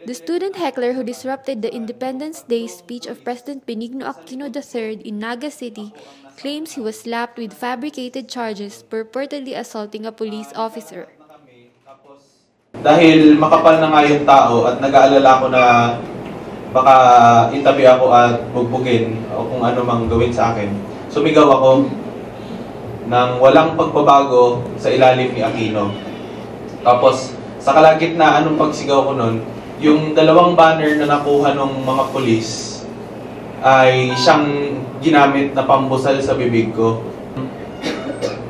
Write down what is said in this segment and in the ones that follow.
The student heckler who disrupted the Independence Day speech of President Benigno Aquino III in Naga City claims he was slapped with fabricated charges purportedly assaulting a police officer. Dahil makapal na nga yung tao at nag-aalala ko na baka itabi ako at bugbugin o kung ano mang gawin sa akin, sumigaw ako ng walang pagbabago sa ilalim ni Aquino. Tapos, sa kalagitnaan ng pagsigaw ko nun, yung dalawang banner na nakuha ng mga pulis ay siyang ginamit na pambusal sa bibig ko.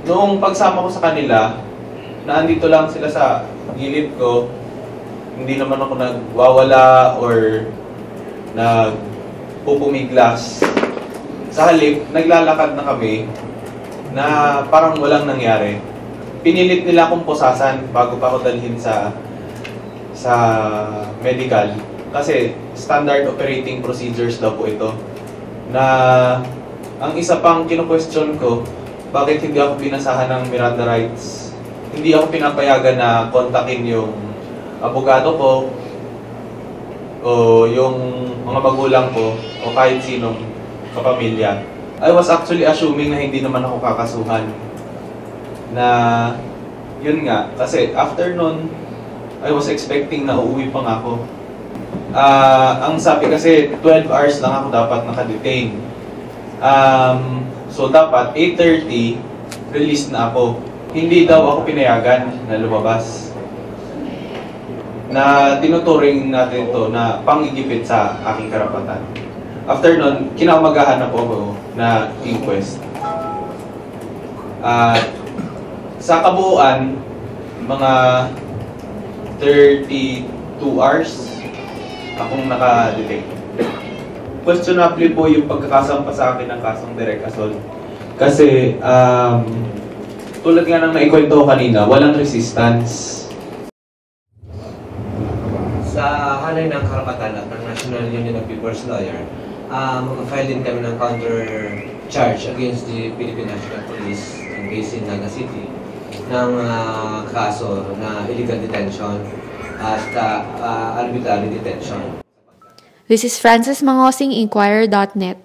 Noong pagsama ko sa kanila, na andito lang sila sa gilid ko, hindi naman ako nagwawala or nagpupumiglas. Sa halip, naglalakad na kami na parang walang nangyari. Pinilit nila akong pusasan bago pa ako dalhin sa medical. Kasi standard operating procedures daw po ito. Na ang isa pang kino-question ko, bakit hindi ako pinasahan ng Miranda rights? Hindi ako pinapayagan na kontakin yung abogado ko o yung mga magulang ko o kahit sinong kapamilya. I was actually assuming na hindi naman ako kakasuhan. Na yun nga, kasi after nun, I was expecting na uuwi pa nga ako. Ang sabi kasi 12 hours lang ako dapat nakadetain. So dapat 8:30 release na ako. Hindi daw ako pinayagan na lumabas. Na tinuturing natin to na pangigipit sa aking karapatan. After nun, kinaumagahan na po ako na inquest. Sa kabuuan, mga 32 hours akong naka-detect. Questionable po yung pagkakasampa sa akin ng kasong direct assault. Kasi, tulad nga ng naikwento ko kanina, walang resistance. Sa hanay ng karapatan at ng National Union of People's Lawyer, mag-file din kami ng counter-charge against the Philippine National Police in case in Naga City ng kaso na illegal detention at arbitrary detention. This is Frances Mangosing, Inquirer.net.